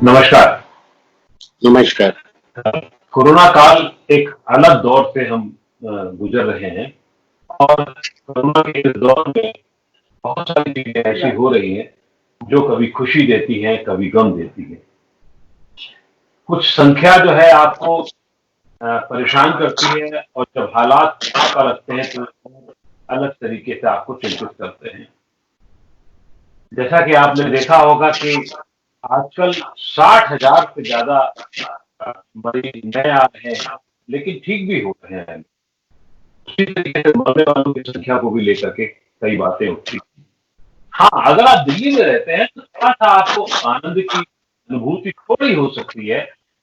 नमस्कार। नमस्कार। कोरोना काल एक अलग दौर से हम गुजर रहे हैं और कोरोना के इस दौर में बहुत सारी चीजें ऐसी हो रही हैं जो कभी खुशी देती हैं, कभी गम देती हैं। कुछ संख्या जो है आपको परेशान करती है और जब हालात आपका लगते हैं तो अलग तरीके से आपको चिंतित करते हैं। जैसा कि आपने देखा होगा कि आजकल 60,000 से ज्यादा मरीज नए आ रहे हैं, लेकिन ठीक भी हो रहे हैं। उसी तरीके से मरने वालों की संख्या को भी लेकर के कई बातें उठती हैं। हाँ, अगर आप दिल्ली में रहते हैं तो थोड़ा-सा आपको आनंद की अनुभूति थोड़ी हो सकती है,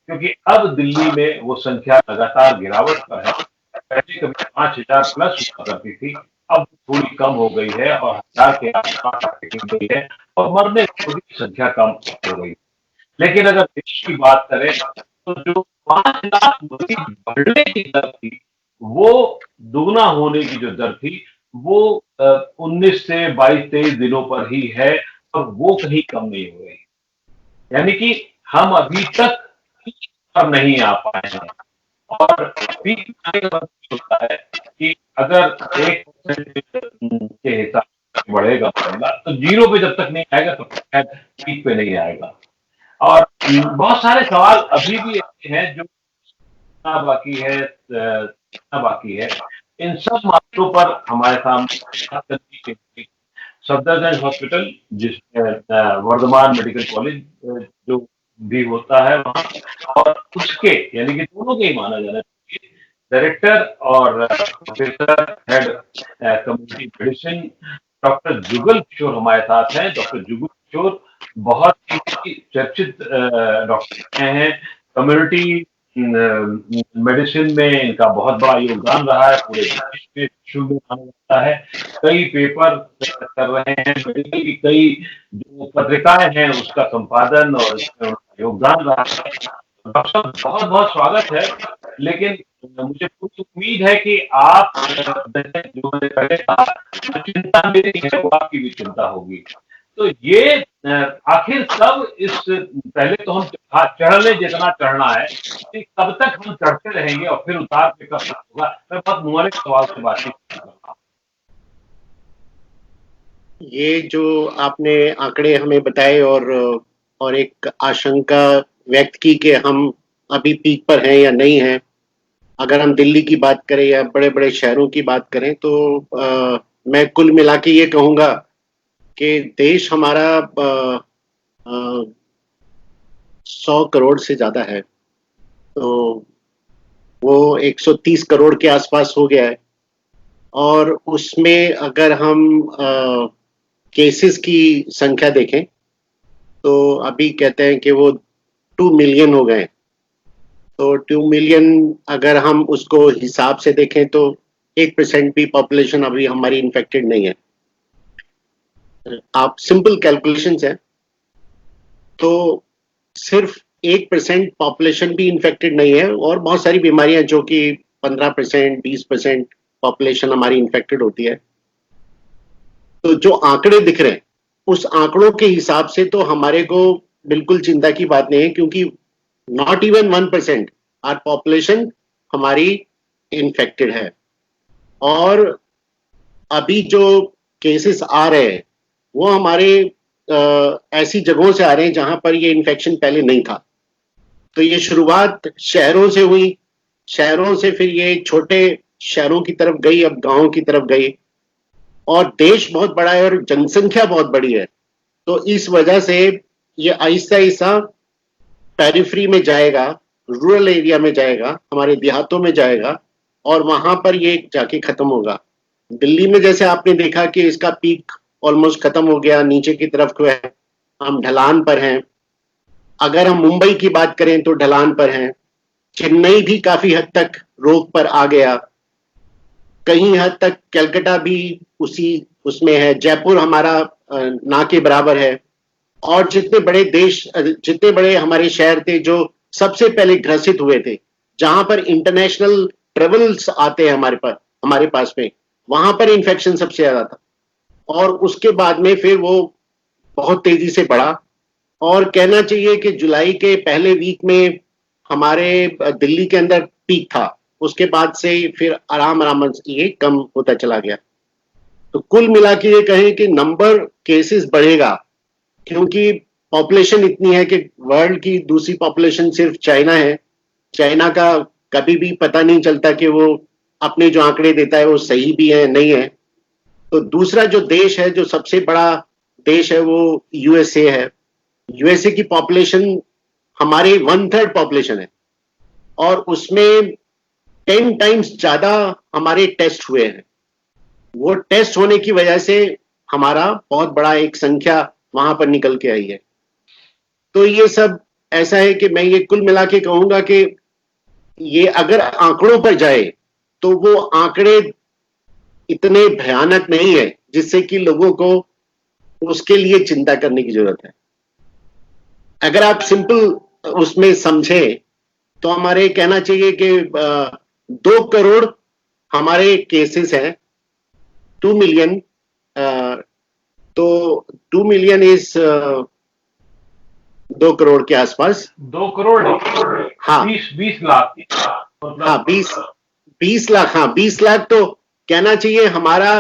क्योंकि अब दिल्ली में वो संख्या लगातार गिरावट पर है। पहले कभी 5,000 प्लस हुआ करती थी, अब थोड़ी कम हो गई है और 1,000 के आस-पास आके टिक गई है और मरने वालों की संख्या कम हो गई। लेकिन अगर देश की बात करें तो जो 5 लाख मरीज बढ़ने की दर थी, वो दुगना होने की जो दर थी, वो 19 से 22-23 दिनों पर ही है और वो कहीं कम नहीं हो रही। यानी कि हम अभी तक पीक पर नहीं आ पाए हैं और पीक आने का मतलब ये होता है कि अगर 1% के हिसाब से बढ़ेगा मामला, तो 0 पे जब तक नहीं आएगा तब तक शायद पीक पे नहीं आएगा। और बहुत सारे सवाल अभी भी ऐसे हैं जो बाकी है, बाकी है। इन सब मामलों पर हमारे सामने बात करने के लिए सफदरजंग हॉस्पिटल, जिसमें वर्धमान मेडिकल कॉलेज जो भी होता है वहाँ, और उसके यानी कि दोनों के ही माना जाना चाहिए डायरेक्टर और professor head community medicine doctor Jugal Kishore हमारे साथ हैं। डॉक्टर जुगल किशोर बहुत ही चर्चित डॉक्टर हैं। कम्युनिटी मेडिसिन में इनका बहुत बड़ा योगदान रहा है, पूरे देश में विश्व में माना जाता है। कई पेपर कर रहे हैं, मेडिकल की कई जो पत्रिकाएं हैं उसका संपादन और इसमें उनका योगदान रहा है। डॉक्टर साहब, बहुत बहुत स्वागत है। लेकिन मुझे पूरी उम्मीद है कि आप जो मैंने पहले कहा, जो चिंता मेरी है वो आपकी भी चिंता होगी। तो ये आखिर कब इस पहले तो हम चढ़ ले जितना चढ़ना है, कि कब तक हम चढ़ते रहेंगे और फिर उतार पे कब तक होगा। मैं बहुत मौलिक सवाल से बातचीत कर रहा हूँ। ये जो आपने आंकड़े हमें बताए और एक आशंका व्यक्त की कि हम अभी पीक पर हैं या नहीं हैं। अगर हम दिल्ली की बात करें या बड़े-बड़े शहरों की बात करें तो मैं कुल मिला के ये कहूँगा कि देश हमारा 100 करोड़ से ज़्यादा है। तो वो 130 करोड़ के आसपास हो गया है और उसमें अगर हम केसेस की संख्या देखें तो अभी कहते हैं कि वो 2 मिलियन हो गए। तो 2 मिलियन अगर हम उसको हिसाब से देखें तो 1% भी पॉपुलेशन अभी हमारी इन्फेक्टेड नहीं है। आप सिंपल कैलकुलेशंस है तो सिर्फ 1% पॉपुलेशन भी इन्फेक्टेड नहीं है और बहुत सारी बीमारियां जो कि 15% 20% पॉपुलेशन हमारी इन्फेक्टेड होती है। तो जो आंकड़े दिख रहे हैं उस आंकड़ों के हिसाब से तो हमारे को बिल्कुल चिंता की बात नहीं है, क्योंकि नॉट इवन 1% आर पॉपुलेशन हमारी इन्फेक्टेड है। और अभी जो केसेस आ रहे हैं वो हमारे ऐसी जगहों से आ रहे हैं जहां पर ये इन्फेक्शन पहले नहीं था। तो ये शुरुआत शहरों से हुई, शहरों से फिर ये छोटे शहरों की तरफ गई, अब गांवों की तरफ गई और देश बहुत बड़ा है और जनसंख्या बहुत बड़ी है। तो इस वजह से ये आहिस्ता आहिस्ता पेरिफेरी में जाएगा, रूरल एरिया में जाएगा, हमारे देहातों में जाएगा और वहां पर ये जाके खत्म होगा। दिल्ली में जैसे आपने देखा कि इसका पीक ऑलमोस्ट खत्म हो गया, नीचे की तरफ है, हम ढलान पर हैं। अगर हम मुंबई की बात करें तो ढलान पर हैं। चेन्नई भी काफी हद तक रोक पर आ गया, कहीं हद तक कलकत्ता भी उसी उसमें है, जयपुर हमारा ना के बराबर है। और जितने बड़े देश, जितने बड़े हमारे शहर थे जो सबसे पहले ग्रसित हुए थे, जहां पर इंटरनेशनल ट्रेवल्स आते हैं हमारे पास में, वहां पर इन्फेक्शन सबसे ज्यादा था और उसके बाद में फिर वो बहुत तेजी से बढ़ा और कहना चाहिए कि जुलाई के पहले वीक में हमारे दिल्ली के अंदर पीक था, उसके बाद से फिर आराम आराम से ये कम होता चला गया। तो कुल मिला के ये कहें कि नंबर केसेस बढ़ेगा, क्योंकि पॉपुलेशन इतनी है कि वर्ल्ड की दूसरी पॉपुलेशन सिर्फ चाइना है। चाइना का कभी भी पता नहीं चलता कि वो अपने जो आंकड़े देता है वो सही भी है नहीं है। तो दूसरा जो देश है, जो सबसे बड़ा देश है, वो यूएसए है। यूएसए की पॉपुलेशन हमारे 1/3 पॉपुलेशन है, और उसमें 10 टाइम्स ज्यादा हमारे टेस्ट हुए हैं। वो टेस्ट होने की वजह से हमारा बहुत बड़ा एक संख्या वहां पर निकल के आई है। तो ये सब ऐसा है कि मैं ये कुल मिला के कहूंगा कि ये अगर आंकड़ों पर जाए तो वो आंकड़े इतने भयानक नहीं है जिससे कि लोगों को उसके लिए चिंता करने की जरूरत है। अगर आप सिंपल उसमें समझे तो हमारे कहना चाहिए कि 2 करोड़ हमारे केसेस हैं, 2 मिलियन। तो 2 मिलियन इज 2 करोड़ के आसपास। 2 करोड़ हाँ 20 लाख हाँ 20 लाख। हाँ 20 लाख तो कहना चाहिए हमारा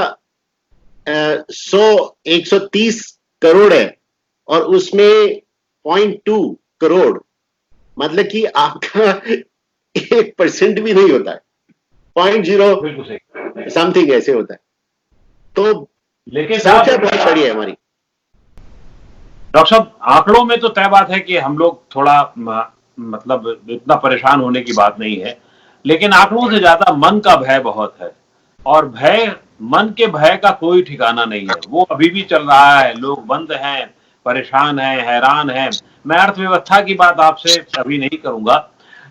130 करोड़ है, और उसमें 0.2 करोड़, मतलब कि आपका 1% भी नहीं होता है, 0.0 समथिंग ऐसे होता है। तो लेकिन संख्या बहुत बड़ी है हमारी। डॉक्टर साहब, आंकड़ों में तो तय बात है कि हम लोग थोड़ा मतलब इतना परेशान होने की बात नहीं है, लेकिन आंकड़ों से ज्यादा मन का भय बहुत है। और मन के भय का कोई ठिकाना नहीं है, वो अभी भी चल रहा है। लोग बंद हैं, परेशान हैं, हैरान हैं। मैं अर्थव्यवस्था की बात आपसे अभी नहीं करूंगा,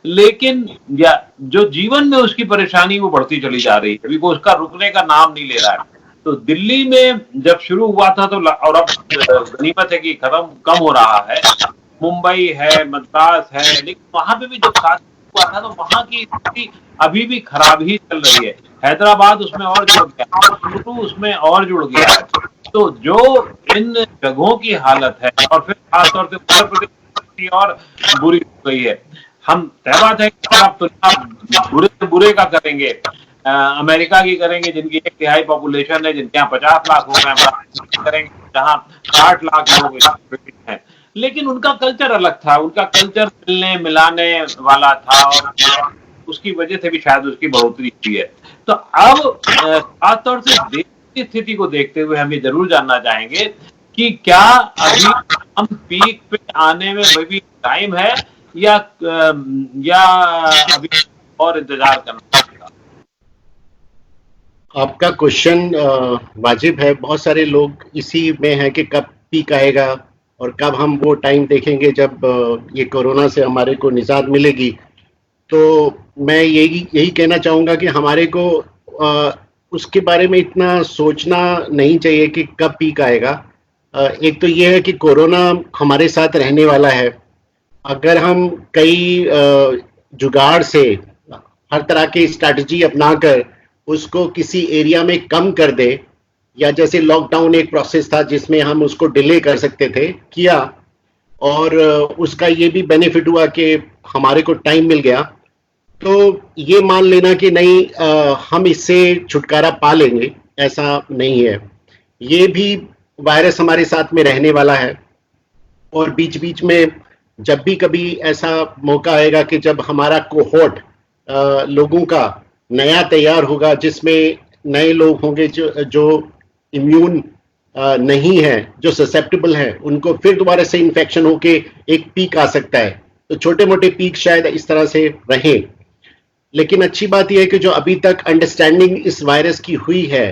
लेकिन या जो जीवन में उसकी परेशानी वो बढ़ती चली जा रही है, अभी वो उसका रुकने का नाम नहीं ले रहा है। तो दिल्ली में जब शुरू हुआ था तो, और अब गनीमत है कि खत्म कम हो रहा है, मुंबई है, मद्रास है, लेकिन वहां पे भी जब साथ हुआ था तो वहां की स्थिति अभी भी खराब ही चल रही है। हैदराबाद उसमें और जुड़ गया, बेंगलुरु उसमें और जुड़ गया है। तो जो इन जगहों की हालत है, और फिर खासतौर से उत्तर प्रदेश की और बुरी हो गई है। हम तय बात है कि आप तुलना बुरे से बुरे का करेंगे, अमेरिका की करेंगे जिनकी 1/3 पॉपुलेशन है, जिनके यहाँ 50 लाख हो गए, करेंगे जहाँ 60 लाख लोग हैं, लेकिन उनका कल्चर अलग था। उनका कल्चर मिलने मिलाने वाला था, और उसकी वजह से भी शायद उसकी बढ़ोतरी हुई है। तो अब खासतौर से देश की स्थिति को देखते हुए हम ये जरूर जानना चाहेंगे कि क्या अभी हम पीक पे आने में भी टाइम है, या अभी और इंतजार करना पड़ेगा? आपका क्वेश्चन वाजिब है। बहुत सारे लोग इसी में है कि कब पीक आएगा और कब हम वो टाइम देखेंगे जब ये कोरोना से हमारे को निजात मिलेगी। तो मैं यही कहना चाहूँगा कि हमारे को उसके बारे में इतना सोचना नहीं चाहिए कि कब पीक आएगा। एक तो ये है कि कोरोना हमारे साथ रहने वाला है। अगर हम कई जुगाड़ से हर तरह की स्ट्रैटेजी अपनाकर उसको किसी एरिया में कम कर दे, या जैसे लॉकडाउन एक प्रोसेस था जिसमें हम उसको डिले कर सकते थे, किया, और उसका ये भी बेनिफिट हुआ कि हमारे को टाइम मिल गया। तो ये मान लेना कि नहीं हम इससे छुटकारा पा लेंगे, ऐसा नहीं है। ये भी वायरस हमारे साथ में रहने वाला है, और बीच बीच में जब भी कभी ऐसा मौका आएगा कि जब हमारा कोहोर्ट लोगों का नया तैयार होगा, जिसमें नए लोग होंगे जो इम्यून नहीं है, जो ससेप्टेबल है, उनको फिर दोबारा से इन्फेक्शन होके एक पीक आ सकता है। तो छोटे मोटे पीक शायद इस तरह से रहें, लेकिन अच्छी बात यह है कि जो अभी तक अंडरस्टैंडिंग इस वायरस की हुई है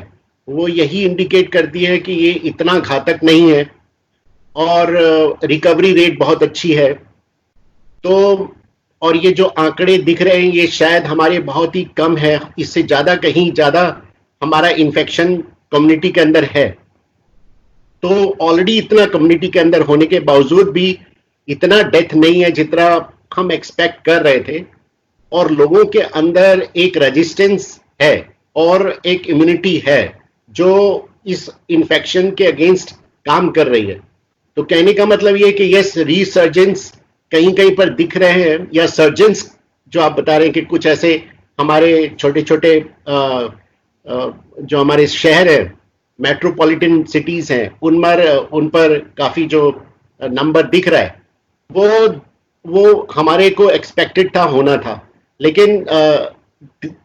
वो यही इंडिकेट करती है कि ये इतना घातक नहीं है, और रिकवरी रेट बहुत अच्छी है। तो और ये जो आंकड़े दिख रहे हैं ये शायद हमारे बहुत ही कम है, इससे ज़्यादा कहीं ज़्यादा हमारा इन्फेक्शन कम्युनिटी के अंदर है। तो ऑलरेडी इतना कम्युनिटी के अंदर होने के बावजूद भी इतना डेथ नहीं है जितना हम एक्सपेक्ट कर रहे थे, और लोगों के अंदर एक रेजिस्टेंस है और एक इम्यूनिटी है जो इस इन्फेक्शन के अगेंस्ट काम कर रही है। तो कहने का मतलब ये है कि यस, रीसर्जेंस कहीं कहीं पर दिख रहे हैं, या सर्जेंस जो आप बता रहे हैं कि कुछ ऐसे हमारे छोटे छोटे जो हमारे शहर है, मेट्रोपॉलिटन सिटीज हैं, उन पर काफी जो नंबर दिख रहा है, वो हमारे को एक्सपेक्टेड था, होना था। लेकिन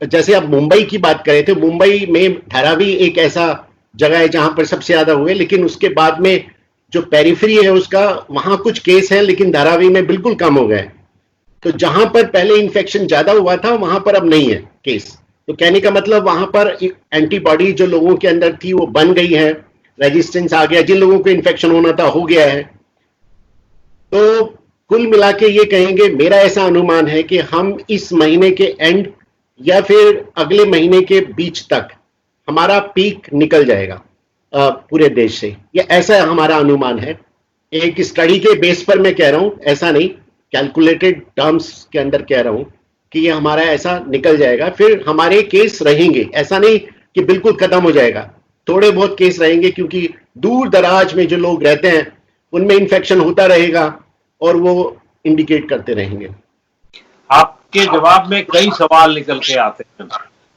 जैसे आप मुंबई की बात करें थे, मुंबई में धारावी एक ऐसा जगह है जहां पर सबसे ज्यादा हुए, लेकिन उसके बाद में जो पेरिफेरी है उसका, वहां कुछ केस है, लेकिन धारावी में बिल्कुल कम हो गए। तो जहां पर पहले इन्फेक्शन ज्यादा हुआ था वहां पर अब नहीं है केस। तो कहने का मतलब वहां पर एंटीबॉडी जो लोगों के अंदर थी वो बन गई है, रेजिस्टेंस आ गया, जिन लोगों को इन्फेक्शन होना था हो गया है। तो कुल मिला के ये कहेंगे, मेरा ऐसा अनुमान है कि हम इस महीने के एंड या फिर अगले महीने के बीच तक हमारा पीक निकल जाएगा पूरे देश से। ये ऐसा हमारा अनुमान है, एक स्टडी के बेस पर मैं कह रहा हूं, ऐसा नहीं, कैलकुलेटेड टर्म्स के अंदर कह रहा हूं कि ये हमारा ऐसा निकल जाएगा। फिर हमारे केस रहेंगे, ऐसा नहीं कि बिल्कुल खत्म हो जाएगा, थोड़े बहुत केस रहेंगे, क्योंकि दूर दराज में जो लोग रहते हैं उनमें इन्फेक्शन होता रहेगा और वो इंडिकेट करते रहेंगे। आपके जवाब में कई सवाल निकल के आते हैं।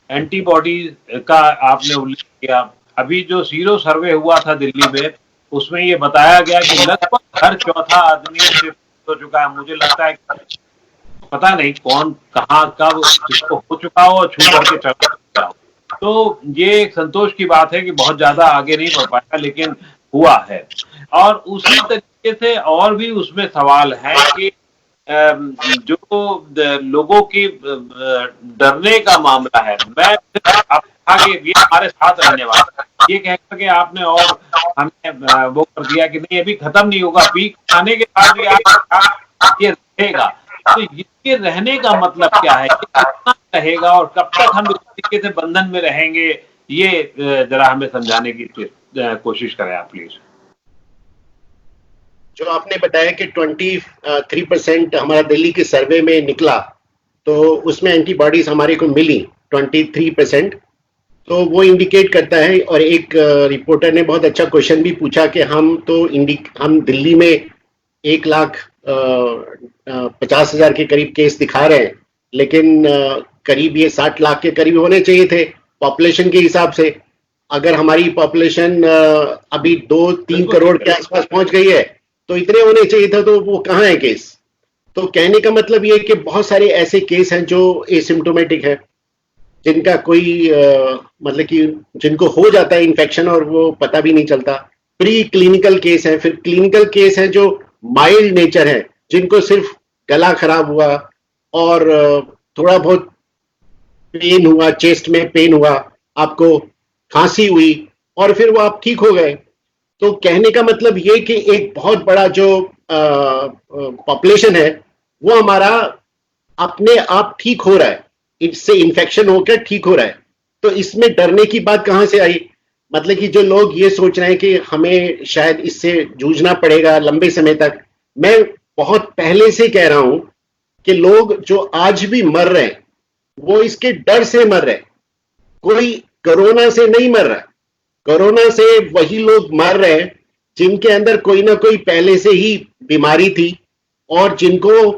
एंटीबॉडी का आपने उल्लेख किया, अभी जो सीरो सर्वे हुआ था दिल्ली में, उसमें ये बताया गया कि लगभग हर चौथा आदमी से हो चुका है। मुझे लगता है कि पता नहीं कौन कहाँ कब इसको हो चुका हो और छू करके चला चुका हो। तो ये एक संतोष की बात है कि बहुत ज्यादा आगे नहीं बढ़ पाया, लेकिन हुआ है। और उसी तरीके से और भी उसमें सवाल है कि जो लोगों की डरने का मामला है, मैं आप कि ये हमारे साथ रहने वाला, ये कहकर के आपने और हमें वो कर दिया कि नहीं अभी खत्म नहीं होगा, पीक आने के बाद भी ये रहेगा। तो ये रहने का मतलब क्या है, कितना रहेगा और कब तक हम इस तरीके से बंधन में रहेंगे, ये जरा हमें समझाने की कोशिश करें आप प्लीज। जो आपने बताया कि 23% हमारा दिल्ली के सर्वे में निकला, तो उसमें एंटीबॉडीज हमारे को मिली 23%, तो वो इंडिकेट करता है। और एक रिपोर्टर ने बहुत अच्छा क्वेश्चन भी पूछा कि हम दिल्ली में 1,50,000 के करीब केस दिखा रहे हैं, लेकिन करीब ये 60 लाख के करीब होने चाहिए थे पॉपुलेशन के हिसाब से। अगर हमारी पॉपुलेशन अभी 2-3 करोड़ के आसपास पहुंच गई है, तो इतने होने चाहिए था, तो वो कहाँ है केस। तो कहने का मतलब ये है कि बहुत सारे ऐसे केस हैं जो एसिम्प्टोमेटिक है, जिनका कोई मतलब कि जिनको हो जाता है इन्फेक्शन और वो पता भी नहीं चलता। प्री क्लिनिकल केस है, फिर क्लिनिकल केस है जो माइल्ड नेचर है, जिनको सिर्फ गला खराब हुआ और थोड़ा बहुत पेन हुआ, चेस्ट में पेन हुआ, आपको खांसी हुई और फिर वो आप ठीक हो गए। तो कहने का मतलब ये कि एक बहुत बड़ा जो पॉपुलेशन है वो हमारा अपने आप ठीक हो रहा है, इससे इन्फेक्शन होकर ठीक हो रहा है। तो इसमें डरने की बात कहां से आई? मतलब कि जो लोग ये सोच रहे हैं कि हमें शायद इससे जूझना पड़ेगा लंबे समय तक, मैं बहुत पहले से कह रहा हूं कि लोग जो आज भी मर रहे हैं वो इसके डर से मर रहे हैं, कोई कोरोना से नहीं मर रहा। कोरोना से वही लोग मर रहे हैं जिनके अंदर कोई ना कोई पहले से ही बीमारी थी और जिनको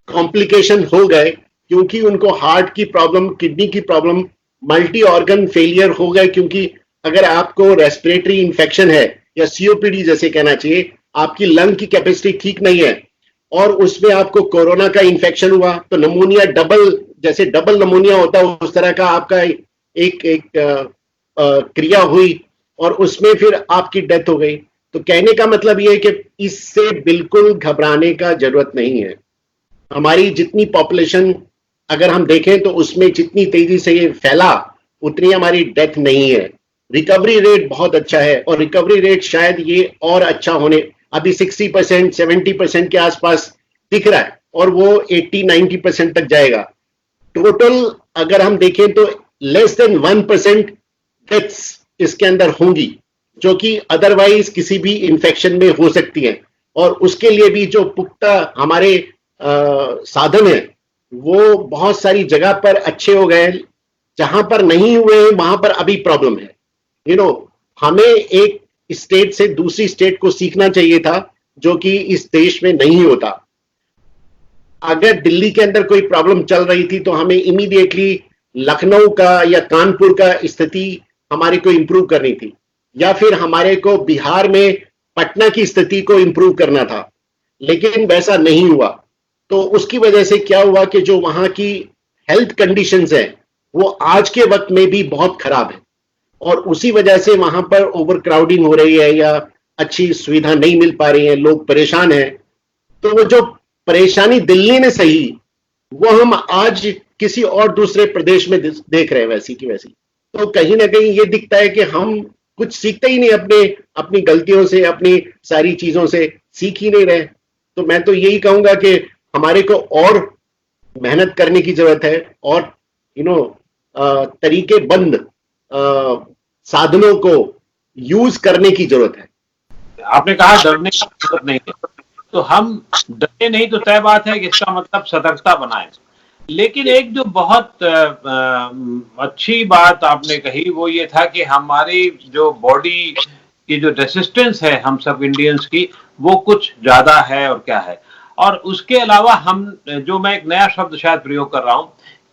कॉम्प्लिकेशन हो गए, क्योंकि उनको हार्ट की प्रॉब्लम, किडनी की प्रॉब्लम, मल्टी ऑर्गन फेलियर हो गए। क्योंकि अगर आपको रेस्पिरेटरी इंफेक्शन है या सीओपीडी जैसे कहना चाहिए, आपकी लंग की कैपेसिटी ठीक नहीं है और उसमें आपको कोरोना का इंफेक्शन हुआ, तो नमूनिया जैसे डबल नमूनिया होता है उस तरह का आपका एक क्रिया हुई और उसमें फिर आपकी डेथ हो गई। तो कहने का मतलब यह है कि इससे बिल्कुल घबराने का जरूरत नहीं है। हमारी जितनी पॉपुलेशन अगर हम देखें तो उसमें जितनी तेजी से ये फैला उतनी हमारी डेथ नहीं है। रिकवरी रेट बहुत अच्छा है और रिकवरी रेट शायद ये और अच्छा होने, अभी 60% 70% के आसपास दिख रहा है और वो 80-90% तक जाएगा। टोटल अगर हम देखें तो लेस देन 1% डेथ्स इसके अंदर होंगी, जो कि अदरवाइज किसी भी इंफेक्शन में हो सकती है। और उसके लिए भी जो पुख्ता हमारे साधन है वो बहुत सारी जगह पर अच्छे हो गए, जहां पर नहीं हुए वहां पर अभी प्रॉब्लम है। हमें एक स्टेट से दूसरी स्टेट को सीखना चाहिए था, जो कि इस देश में नहीं होता। अगर दिल्ली के अंदर कोई प्रॉब्लम चल रही थी तो हमें इमीडिएटली लखनऊ का या कानपुर का स्थिति हमारे को इंप्रूव करनी थी, या फिर हमारे को बिहार में पटना की स्थिति को इंप्रूव करना था, लेकिन वैसा नहीं हुआ। तो उसकी वजह से क्या हुआ कि जो वहां की हेल्थ कंडीशंस है वो आज के वक्त में भी बहुत खराब है, और उसी वजह से वहां पर ओवर क्राउडिंग हो रही है या अच्छी सुविधा नहीं मिल पा रही है, लोग परेशान हैं। तो वो जो परेशानी दिल्ली ने सही, वो हम आज किसी और दूसरे प्रदेश में देख रहे हैं वैसी की वैसी। तो कहीं ना कहीं ये दिखता है कि हम कुछ सीखते ही नहीं, अपनी गलतियों से, अपनी सारी चीजों से सीख ही नहीं रहे। तो मैं तो यही कहूंगा कि हमारे को और मेहनत करने की जरूरत है, और तरीके बंद साधनों को यूज करने की जरूरत है। आपने कहा डरने की जरूरत नहीं है, तो हम डरे नहीं तो तय बात है कि इसका मतलब सतर्कता बनाएं। लेकिन एक जो बहुत अच्छी बात आपने कही वो ये था कि हमारी जो बॉडी की जो रेसिस्टेंस है हम सब इंडियंस की, वो कुछ ज्यादा है और क्या है। और उसके अलावा हम जो मैं एक नया शब्द शायद प्रयोग कर रहा हूं,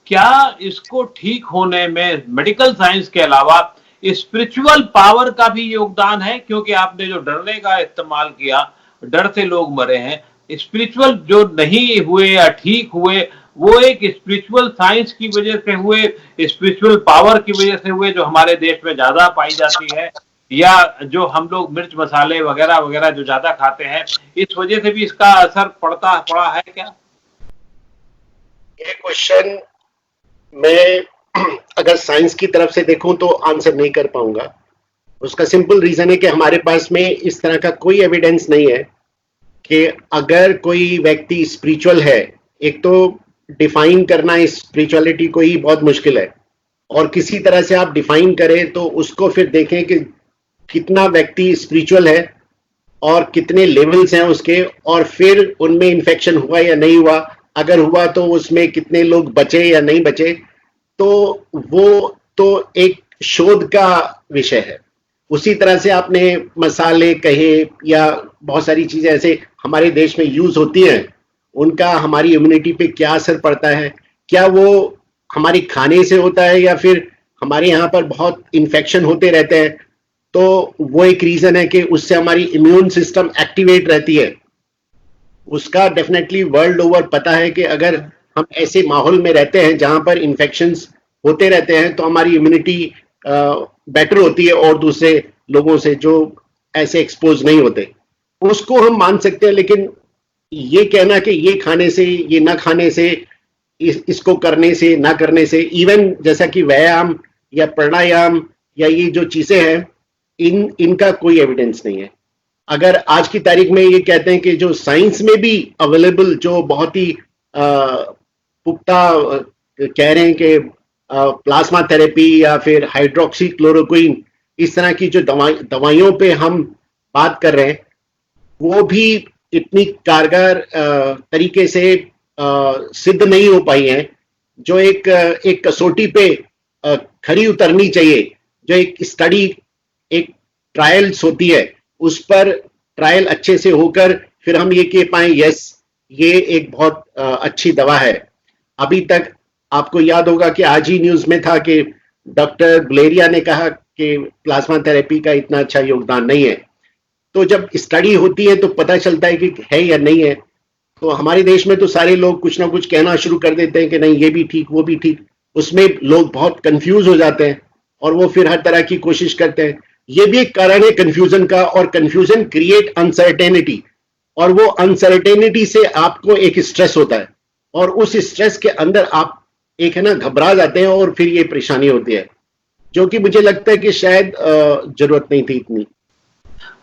क्या इसको ठीक होने में मेडिकल साइंस के अलावा स्पिरिचुअल पावर का भी योगदान है? क्योंकि आपने जो डरने का इस्तेमाल किया, डर से लोग मरे हैं, स्पिरिचुअल जो नहीं हुए या ठीक हुए वो एक स्पिरिचुअल साइंस की वजह से हुए, स्पिरिचुअल पावर की वजह से हुए, जो हमारे देश में ज्यादा पाई जाती है, या जो हम लोग मिर्च मसाले वगैरह वगैरह जो ज्यादा खाते हैं, इस वजह से भी इसका असर पड़ा है क्या? ये क्वेश्चन मैं अगर साइंस की तरफ से देखूं तो आंसर नहीं कर पाऊंगा। उसका सिंपल रीजन है कि हमारे पास में इस तरह का कोई एविडेंस नहीं है कि अगर कोई व्यक्ति स्पिरिचुअल है, एक तो डिफाइन करना इस स्पिरिचुअलिटी को ही बहुत मुश्किल है, और किसी तरह से आप डिफाइन करें तो उसको फिर देखें कि कितना व्यक्ति स्पिरिचुअल है और कितने लेवल्स हैं उसके, और फिर उनमें इन्फेक्शन हुआ या नहीं हुआ, अगर हुआ तो उसमें कितने लोग बचे या नहीं बचे। तो वो तो एक शोध का विषय है। उसी तरह से आपने मसाले कहे या बहुत सारी चीजें ऐसे हमारे देश में यूज होती हैं, उनका हमारी इम्यूनिटी पे क्या असर पड़ता है, क्या वो हमारी खाने से होता है या फिर हमारे यहाँ पर बहुत इन्फेक्शन होते रहते हैं, तो वो एक रीजन है कि उससे हमारी इम्यून सिस्टम एक्टिवेट रहती है। उसका डेफिनेटली वर्ल्ड ओवर पता है कि अगर हम ऐसे माहौल में रहते हैं जहां पर इन्फेक्शंस होते रहते हैं तो हमारी इम्यूनिटी बेटर होती है और दूसरे लोगों से जो ऐसे एक्सपोज नहीं होते, उसको हम मान सकते हैं। लेकिन ये कहना कि ये खाने से, ये ना खाने से, इसको करने से ना करने से, इवन जैसा कि व्यायाम या प्राणायाम या ये जो चीजें हैं, इनका कोई एविडेंस नहीं है। अगर आज की तारीख में ये कहते हैं कि जो साइंस में भी अवेलेबल जो बहुत ही पुख्ता कह रहे हैं कि प्लाज्मा थेरेपी या फिर हाइड्रोक्सी क्लोरोक्विन, इस तरह की जो दवाइयों पे हम बात कर रहे हैं, वो भी इतनी कारगर तरीके से सिद्ध नहीं हो पाई हैं, जो एक कसौटी पे खरी उतरनी चाहिए। जो एक स्टडी, एक ट्रायल्स होती है, उस पर ट्रायल अच्छे से होकर फिर हम ये कह पाए यस ये एक बहुत अच्छी दवा है। अभी तक आपको याद होगा कि आज ही न्यूज में था कि डॉक्टर गुलेरिया ने कहा कि प्लाज्मा थेरेपी का इतना अच्छा योगदान नहीं है। तो जब स्टडी होती है तो पता चलता है कि है या नहीं है। तो हमारे देश में तो सारे लोग कुछ ना कुछ कहना शुरू कर देते हैं कि नहीं ये भी ठीक वो भी ठीक, उसमें लोग बहुत कंफ्यूज हो जाते हैं और वो फिर हर तरह की कोशिश करते हैं। ये भी एक कारण है कंफ्यूजन का, और कंफ्यूजन क्रिएट अनसर्टेनिटी, और वो अनसर्टेनिटी से आपको एक स्ट्रेस होता है और उस स्ट्रेस के अंदर आप एक है ना घबरा जाते हैं और फिर ये परेशानी होती है, जो कि मुझे लगता है कि शायद जरूरत नहीं थी इतनी।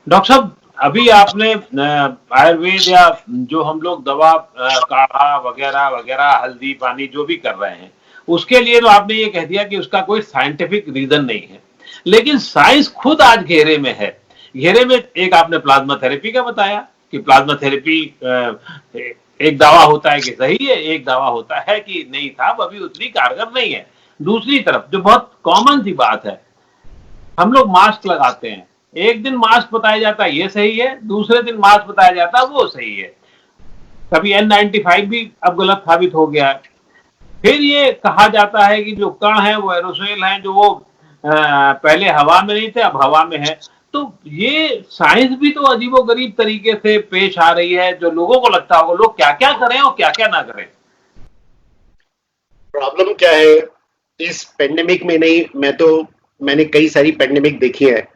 डॉक्टर साहब, अभी आपने आयुर्वेद या जो हम लोग दवा काढ़ा वगैरह वगैरह, हल्दी पानी जो भी कर रहे हैं, उसके लिए तो आपने ये कह दिया कि उसका कोई साइंटिफिक रीजन नहीं है, लेकिन साइंस खुद आज घेरे में है। घेरे में एक आपने प्लाज्मा थेरेपी का बताया कि प्लाज्मा थेरेपी एक दावा होता है कि सही है, एक दावा होता है कि नहीं साहब अभी उतनी कारगर नहीं है। दूसरी तरफ जो बहुत कॉमन सी बात है, हम लोग मास्क लगाते हैं, एक दिन मास्क बताया जाता है ये सही है, दूसरे दिन मास्क बताया जाता है वो सही है। कभी N95 भी अब गलत साबित हो गया है। फिर ये कहा जाता है कि जो कण है वो एरोसोल हैं, जो वो पहले हवा में नहीं थे अब हवा में है। तो ये साइंस भी तो अजीबोगरीब तरीके से पेश आ रही है, जो लोगों को लगता होगा लोग क्या क्या करें और क्या क्या ना करें। प्रॉब्लम क्या है इस पेंडेमिक में, नहीं मैंने कई सारी पेंडेमिक देखी है,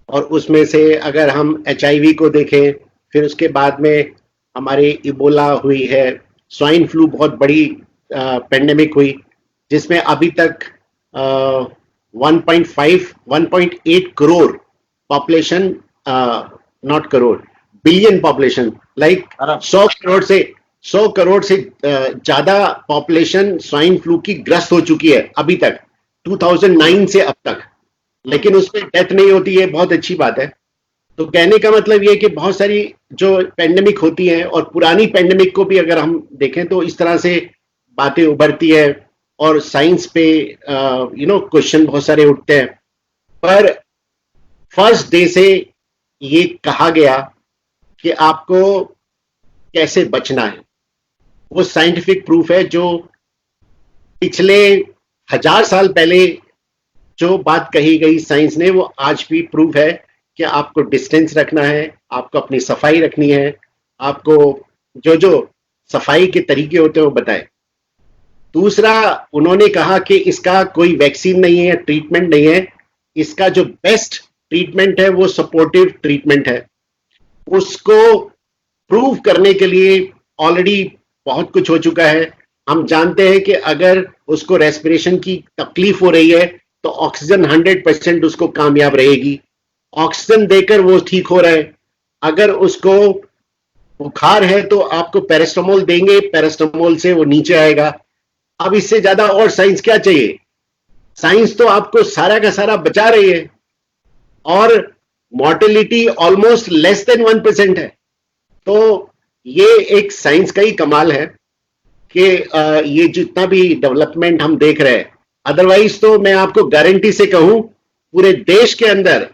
और उसमें से अगर हम HIV को देखें, फिर उसके बाद में हमारे इबोला हुई है, स्वाइन फ्लू बहुत बड़ी पेंडेमिक हुई, जिसमें अभी तक 1.8 crore population, not crore, billion population, like 100 crore से ज्यादा पॉपुलेशन स्वाइन फ्लू की ग्रस्त हो चुकी है अभी तक, 2009 से अब तक, लेकिन उसमें डेथ नहीं होती है, बहुत अच्छी बात है। तो कहने का मतलब ये कि बहुत सारी जो पेंडेमिक होती हैं, और पुरानी पेंडेमिक को भी अगर हम देखें तो इस तरह से बातें उभरती है, और साइंस पे क्वेश्चन बहुत सारे उठते हैं। पर फर्स्ट डे से ये कहा गया कि आपको कैसे बचना है, वो साइंटिफिक प्रूफ है, जो पिछले 1000 साल पहले जो बात कही गई साइंस ने, वो आज भी प्रूफ है कि आपको डिस्टेंस रखना है, आपको अपनी सफाई रखनी है, आपको जो जो सफाई के तरीके होते हैं वो बताए। दूसरा, उन्होंने कहा कि इसका कोई वैक्सीन नहीं है, ट्रीटमेंट नहीं है, इसका जो बेस्ट ट्रीटमेंट है वो सपोर्टिव ट्रीटमेंट है। उसको प्रूव करने के लिए ऑलरेडी बहुत कुछ हो चुका है। हम जानते हैं कि अगर उसको रेस्पिरेशन की तकलीफ हो रही है तो ऑक्सीजन 100% उसको कामयाब रहेगी, ऑक्सीजन देकर वो ठीक हो रहा है। अगर उसको बुखार है तो आपको पैरास्टामोल देंगे, पैरास्टामोल से वो नीचे आएगा। अब इससे ज्यादा और साइंस क्या चाहिए? साइंस तो आपको सारा का सारा बचा रही है, और मॉर्टेलिटी ऑलमोस्ट लेस देन 1% है। तो ये एक साइंस का ही कमाल है कि ये जितना भी डेवलपमेंट हम देख रहे हैं, अदरवाइज तो मैं आपको गारंटी से कहूं, पूरे देश के अंदर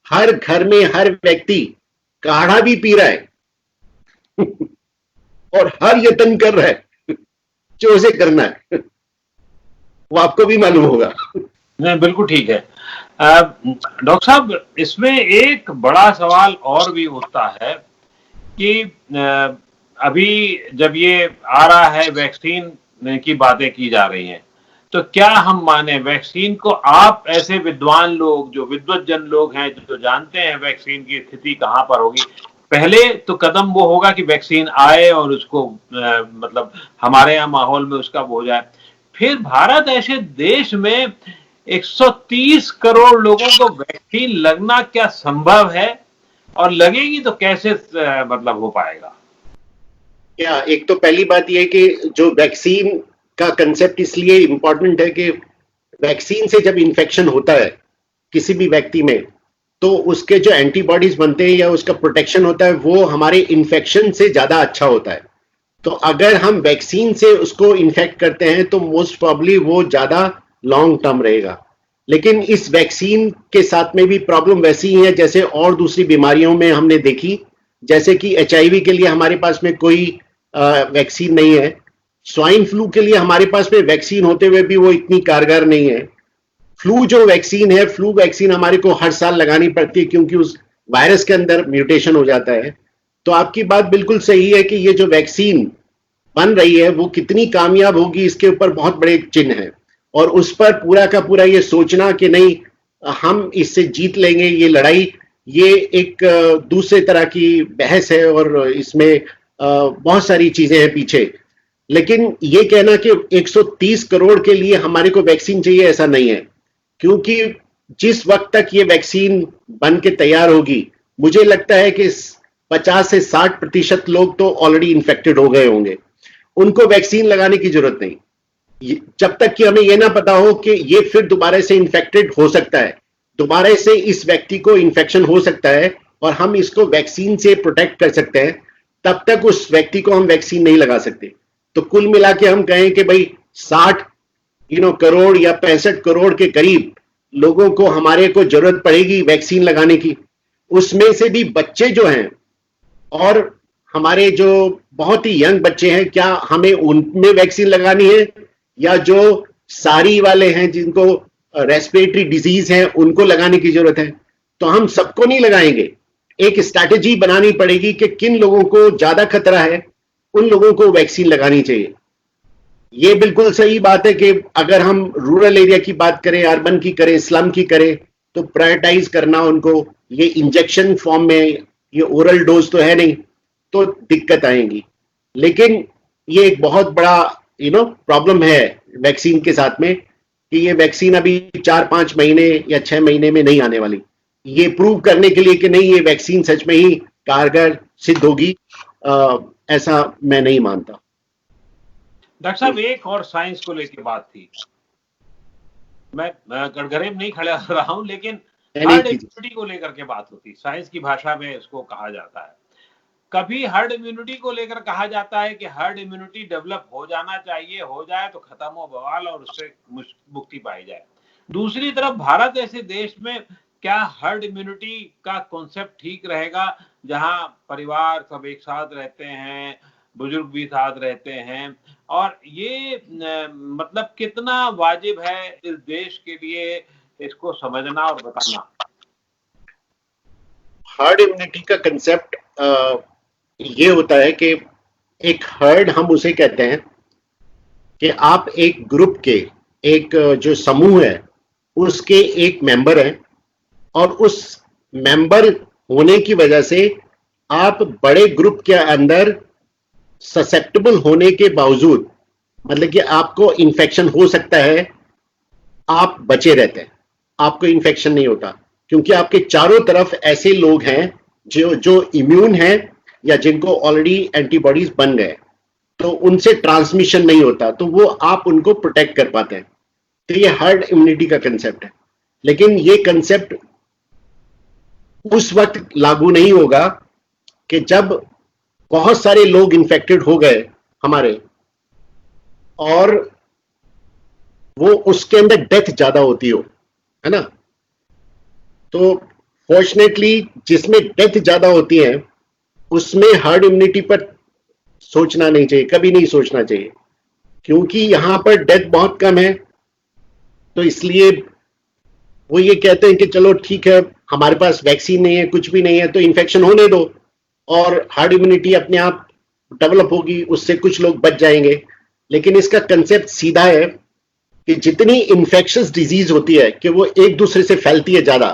हर घर में हर व्यक्ति काढ़ा भी पी रहा है और हर यत्न कर रहा है जो उसे करना है, वो आपको भी मालूम होगा। नहीं, बिल्कुल ठीक है। डॉक्टर साहब, इसमें एक बड़ा सवाल और भी उठता है कि अभी जब ये आ रहा है, वैक्सीन की बातें की जा रही हैं, तो क्या हम माने वैक्सीन को? आप ऐसे विद्वान लोग, जो विद्वज्जन लोग हैं, जो जानते हैं वैक्सीन की स्थिति कहां पर होगी, पहले तो कदम वो होगा कि वैक्सीन आए और उसको मतलब हमारे यहाँ माहौल में उसका वो हो जाए। फिर भारत ऐसे देश में 130 करोड़ लोगों को वैक्सीन लगना क्या संभव है? और लगेगी तो कैसे मतलब हो पाएगा? क्या, एक तो पहली बात यह कि जो वैक्सीन का कंसेप्ट इसलिए इंपॉर्टेंट है कि वैक्सीन से जब इन्फेक्शन होता है किसी भी व्यक्ति में, तो उसके जो एंटीबॉडीज बनते हैं या उसका प्रोटेक्शन होता है, वो हमारे इन्फेक्शन से ज्यादा अच्छा होता है। तो अगर हम वैक्सीन से उसको इन्फेक्ट करते हैं तो मोस्ट प्रॉब्ली वो ज्यादा लॉन्ग टर्म रहेगा। लेकिन इस वैक्सीन के साथ में भी प्रॉब्लम वैसी ही है जैसे और दूसरी बीमारियों में हमने देखी, जैसे कि HIV के लिए हमारे पास में कोई वैक्सीन नहीं है, स्वाइन फ्लू के लिए हमारे पास में वैक्सीन होते हुए भी वो इतनी कारगर नहीं है। फ्लू जो वैक्सीन है, फ्लू वैक्सीन हमारे को हर साल लगानी पड़ती है क्योंकि उस वायरस के अंदर म्यूटेशन हो जाता है। तो आपकी बात बिल्कुल सही है कि ये जो वैक्सीन बन रही है वो कितनी कामयाब होगी, इसके ऊपर बहुत बड़े चिन्ह हैं, और उस पर पूरा का पूरा ये सोचना कि नहीं हम इससे जीत लेंगे ये लड़ाई, ये एक दूसरे तरह की बहस है, और इसमें बहुत सारी चीजें हैं पीछे। लेकिन ये कहना कि 130 करोड़ के लिए हमारे को वैक्सीन चाहिए, ऐसा नहीं है, क्योंकि जिस वक्त तक ये वैक्सीन बन के तैयार होगी, मुझे लगता है कि 50 से 60% लोग तो ऑलरेडी इन्फेक्टेड हो गए होंगे, उनको वैक्सीन लगाने की जरूरत नहीं, जब तक कि हमें यह ना पता हो कि ये फिर दोबारा से इन्फेक्टेड हो सकता है, दोबारा से इस व्यक्ति को इन्फेक्शन हो सकता है और हम इसको वैक्सीन से प्रोटेक्ट कर सकते हैं, तब तक उस व्यक्ति को हम वैक्सीन नहीं लगा सकते। तो कुल मिला के हम कहें कि भाई 60 करोड़ या 65 करोड़ के करीब लोगों को हमारे को जरूरत पड़ेगी वैक्सीन लगाने की, उसमें से भी बच्चे जो हैं और हमारे जो बहुत ही यंग बच्चे हैं, क्या हमें उनमें वैक्सीन लगानी है या जो सारी वाले हैं जिनको रेस्पिरेटरी डिजीज है उनको लगाने की जरूरत है? तो हम सबको नहीं लगाएंगे। एक स्ट्रैटेजी बनानी पड़ेगी कि किन लोगों को ज्यादा खतरा है, उन लोगों को वैक्सीन लगानी चाहिए। ये बिल्कुल सही बात है कि अगर हम रूरल एरिया की बात करें, अर्बन की करें, स्लम की करें, तो प्रायोरिटाइज करना उनको, ये इंजेक्शन फॉर्म में, ये ओरल डोज तो है नहीं, तो दिक्कत आएगी। लेकिन ये एक बहुत बड़ा प्रॉब्लम है वैक्सीन के साथ में कि ये वैक्सीन अभी 4-5 महीने या 6 महीने में नहीं आने वाली। ये प्रूव करने के लिए कि नहीं ये वैक्सीन सच में ही कारगर सिद्ध होगी, ऐसा मैं नहीं मानता। डॉक्टर साहब, एक और साइंस को लेकर बात थी। मैं कटघरे में नहीं खड़ा रहा हूं, लेकिन हर्ड इम्यूनिटी को लेकर के बात होती, साइंस की भाषा में इसको कहा जाता है। कभी हर्ड इम्यूनिटी को लेकर कहा जाता है कि हर्ड इम्यूनिटी डेवलप हो जाना चाहिए, हो जाए तो खत्म हो बवाल और उससे मुक्ति पाई जाए। दूसरी तरफ भारत ऐसे देश में क्या हर्ड इम्यूनिटी का कॉन्सेप्ट ठीक रहेगा, जहां परिवार सब एक साथ रहते हैं, बुजुर्ग भी साथ रहते हैं, और ये मतलब कितना वाजिब है इस देश के लिए इसको समझना और बताना? हर्ड इम्यूनिटी का कंसेप्ट ये होता है कि एक हर्ड हम उसे कहते हैं कि आप एक ग्रुप के, एक जो समूह है उसके एक मेंबर हैं, और उस मेंबर होने की वजह से आप बड़े ग्रुप के अंदर ससेप्टेबल होने के बावजूद, मतलब कि आपको इन्फेक्शन हो सकता है, आप बचे रहते हैं, आपको इन्फेक्शन नहीं होता, क्योंकि आपके चारों तरफ ऐसे लोग हैं जो इम्यून हैं या जिनको ऑलरेडी एंटीबॉडीज बन गए, तो उनसे ट्रांसमिशन नहीं होता, तो वो आप उनको प्रोटेक्ट कर पाते हैं। तो ये हर्ड इम्यूनिटी का कंसेप्ट है। लेकिन ये कंसेप्ट उस वक्त लागू नहीं होगा कि जब बहुत सारे लोग इन्फेक्टेड हो गए हमारे, और वो उसके अंदर डेथ ज्यादा होती हो, है ना। तो फॉर्चुनेटली जिसमें डेथ ज्यादा होती है उसमें हर्ड इम्यूनिटी पर सोचना नहीं चाहिए, कभी नहीं सोचना चाहिए, क्योंकि यहां पर डेथ बहुत कम है। तो इसलिए वो ये कहते हैं कि चलो ठीक है, हमारे पास वैक्सीन नहीं है, कुछ भी नहीं है, तो इन्फेक्शन होने दो और हर्ड इम्यूनिटी अपने आप डेवलप होगी, उससे कुछ लोग बच जाएंगे। लेकिन इसका कंसेप्ट सीधा है कि जितनी इन्फेक्शियस डिजीज होती है कि वो एक दूसरे से फैलती है ज्यादा,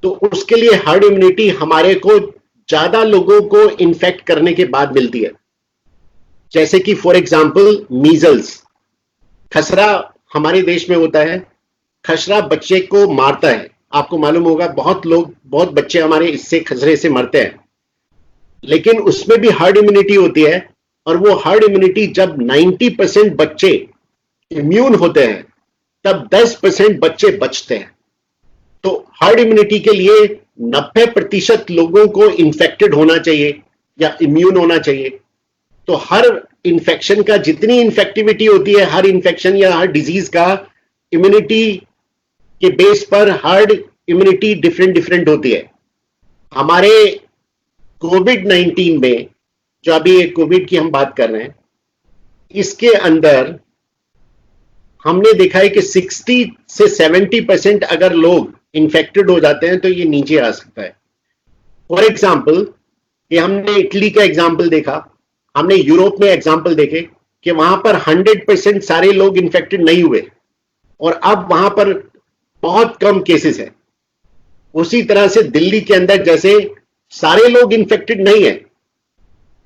तो उसके लिए हर्ड इम्यूनिटी हमारे को ज्यादा लोगों को इन्फेक्ट करने के बाद मिलती है। जैसे कि फॉर एग्जांपल मीजल्स, खसरा हमारे देश में होता है, खसरा बच्चे को मारता है, आपको मालूम होगा, बहुत बच्चे हमारे इससे खसरे से मरते हैं। लेकिन उसमें भी हर्ड इम्यूनिटी होती है, और वो हर्ड इम्यूनिटी जब 90% बच्चे इम्यून होते हैं तब 10% बच्चे बचते हैं। तो हर्ड इम्यूनिटी के लिए 90% लोगों को इन्फेक्टेड होना चाहिए या इम्यून होना चाहिए। तो हर इन्फेक्शन का, जितनी इन्फेक्टिविटी होती है हर इन्फेक्शन या हर डिजीज का, इम्यूनिटी के बेस पर हर्ड इम्यूनिटी डिफरेंट होती है। हमारे कोविड-19 में, जो अभी कोविड की हम बात कर रहे हैं, इसके अंदर हमने देखा है कि 60 से 70% अगर लोग इन्फेक्टेड हो जाते हैं तो ये नीचे आ सकता है। फॉर एग्जाम्पल, ये हमने इटली का एग्जाम्पल देखा, हमने यूरोप में एग्जाम्पल देखे कि वहां पर 100% सारे लोग इन्फेक्टेड नहीं हुए, और अब वहां पर बहुत कम केसेस है। उसी तरह से दिल्ली के अंदर जैसे सारे लोग इन्फेक्टेड नहीं है,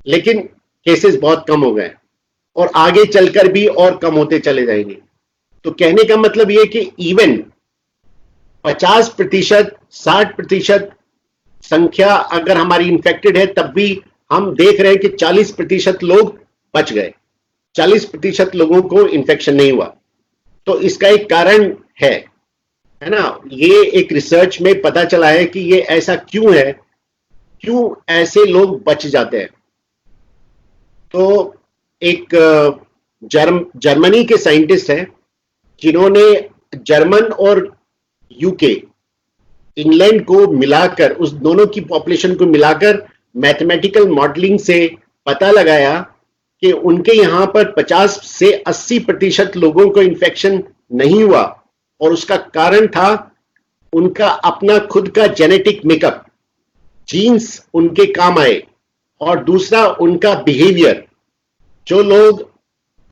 लेकिन केसेस बहुत कम हो गए, और आगे चलकर भी और कम होते चले जाएंगे। तो कहने का मतलब यह कि इवन 50%, 60% संख्या अगर हमारी इन्फेक्टेड है, तब भी हम देख रहे हैं कि 40% लोग बच गए, 40% लोगों को इन्फेक्शन नहीं हुआ। तो इसका एक कारण है ना। ये एक रिसर्च में पता चला है कि ये ऐसा क्यों है, क्यों ऐसे लोग बच जाते हैं। तो एक जर्मनी के साइंटिस्ट हैं जिन्होंने जर्मन और यूके, इंग्लैंड को मिलाकर, उस दोनों की पॉपुलेशन को मिलाकर मैथमेटिकल मॉडलिंग से पता लगाया कि उनके यहां पर 50 से 80% लोगों को इन्फेक्शन नहीं हुआ, और उसका कारण था उनका अपना खुद का जेनेटिक मेकअप, जीन्स उनके काम आए, और दूसरा उनका बिहेवियर। जो लोग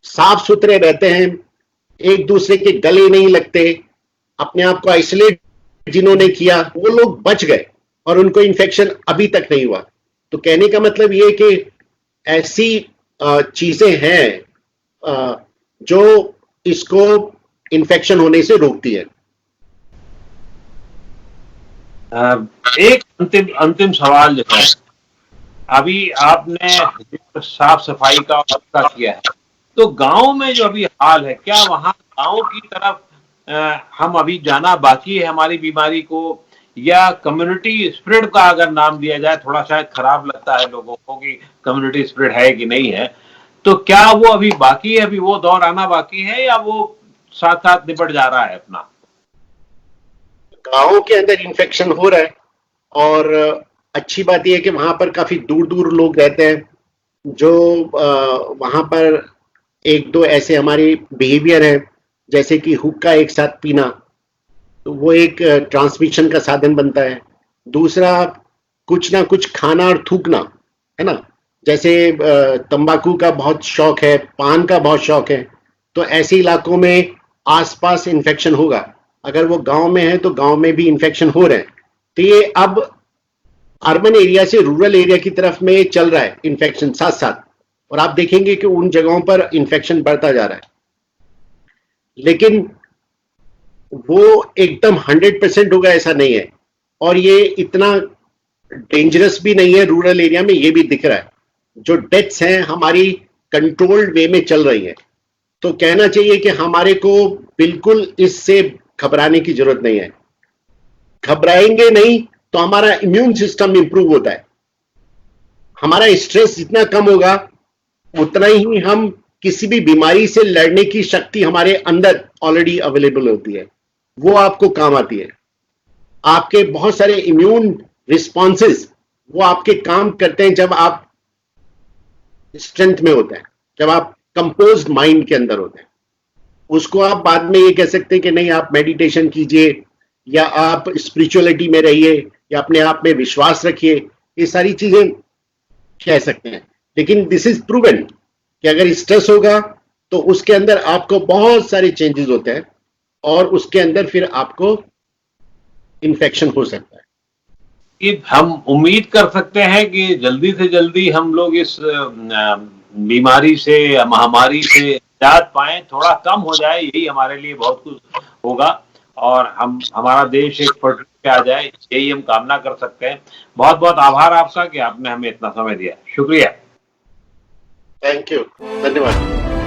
साफ सुथरे रहते हैं, एक दूसरे के गले नहीं लगते, अपने आप को आइसोलेट जिन्होंने किया, वो लोग बच गए और उनको इन्फेक्शन अभी तक नहीं हुआ। तो कहने का मतलब ये कि ऐसी चीजें हैं जो इसको इन्फेक्शन होने से रोकती है। एक अंतिम सवाल जो है, अभी आपने साफ सफाई का वादा किया है, तो गांव में जो अभी हाल है, क्या वहां गांव की तरफ हम अभी जाना बाकी है हमारी बीमारी को, या कम्युनिटी स्प्रेड का अगर नाम दिया जाए, थोड़ा शायद खराब लगता है लोगों को कि कम्युनिटी स्प्रेड है कि नहीं है, तो क्या वो अभी बाकी है, अभी वो दौर आना बाकी है, या वो साथ साथ निपट जा रहा है अपना? गांवों के अंदर इन्फेक्शन हो रहा है, और अच्छी बात यह है कि वहां पर काफी दूर दूर लोग रहते हैं, जो वहां पर एक दो ऐसे हमारे बिहेवियर है, जैसे कि हुक्का एक साथ पीना, तो वो एक ट्रांसमिशन का साधन बनता है। दूसरा, कुछ ना कुछ खाना और थूकना, है ना, जैसे तंबाकू का बहुत शौक है, पान का बहुत शौक है, तो ऐसे इलाकों में आसपास इन्फेक्शन होगा। अगर वो गांव में है तो गांव में भी इन्फेक्शन हो रहे हैं। तो ये अब अर्बन एरिया से रूरल एरिया की तरफ में चल रहा है इन्फेक्शन साथ साथ, और आप देखेंगे कि उन जगहों पर इन्फेक्शन बढ़ता जा रहा है। लेकिन वो एकदम 100% होगा ऐसा नहीं है, और ये इतना डेंजरस भी नहीं है। रूरल एरिया में ये भी दिख रहा है, जो डेथ्स हैं हमारी कंट्रोल्ड वे में चल रही है। तो कहना चाहिए कि हमारे को बिल्कुल इससे घबराने की जरूरत नहीं है। घबराएंगे नहीं तो हमारा इम्यून सिस्टम इंप्रूव होता है, हमारा स्ट्रेस जितना कम होगा उतना ही हम किसी भी बीमारी से लड़ने की शक्ति हमारे अंदर ऑलरेडी अवेलेबल होती है, वो आपको काम आती है। आपके बहुत सारे इम्यून रिस्पॉन्सेस वो आपके काम करते हैं जब आप स्ट्रेंथ में होते हैं, जब आप कंपोज्ड माइंड के अंदर होते हैं। उसको आप बाद में ये कह सकते हैं कि नहीं, आप मेडिटेशन कीजिए, या आप स्पिरिचुअलिटी में रहिए, या अपने आप में विश्वास रखिए, ये सारी चीजें कह सकते हैं। लेकिन दिस इज प्रूवन कि अगर स्ट्रेस होगा तो उसके अंदर आपको बहुत सारे चेंजेस होते हैं, और उसके अंदर फिर आपको इन्फेक्शन हो सकता है। कि हम उम्मीद कर सकते हैं कि जल्दी से जल्दी हम लोग इस बीमारी से, महामारी से निजात पाएं, थोड़ा कम हो जाए, यही हमारे लिए बहुत कुछ होगा, और हमारा देश एक पटरी पे आ जाए, यही हम कामना कर सकते हैं। बहुत बहुत आभार आपका कि आपने हमें इतना समय दिया। शुक्रिया। थैंक यू, धन्यवाद।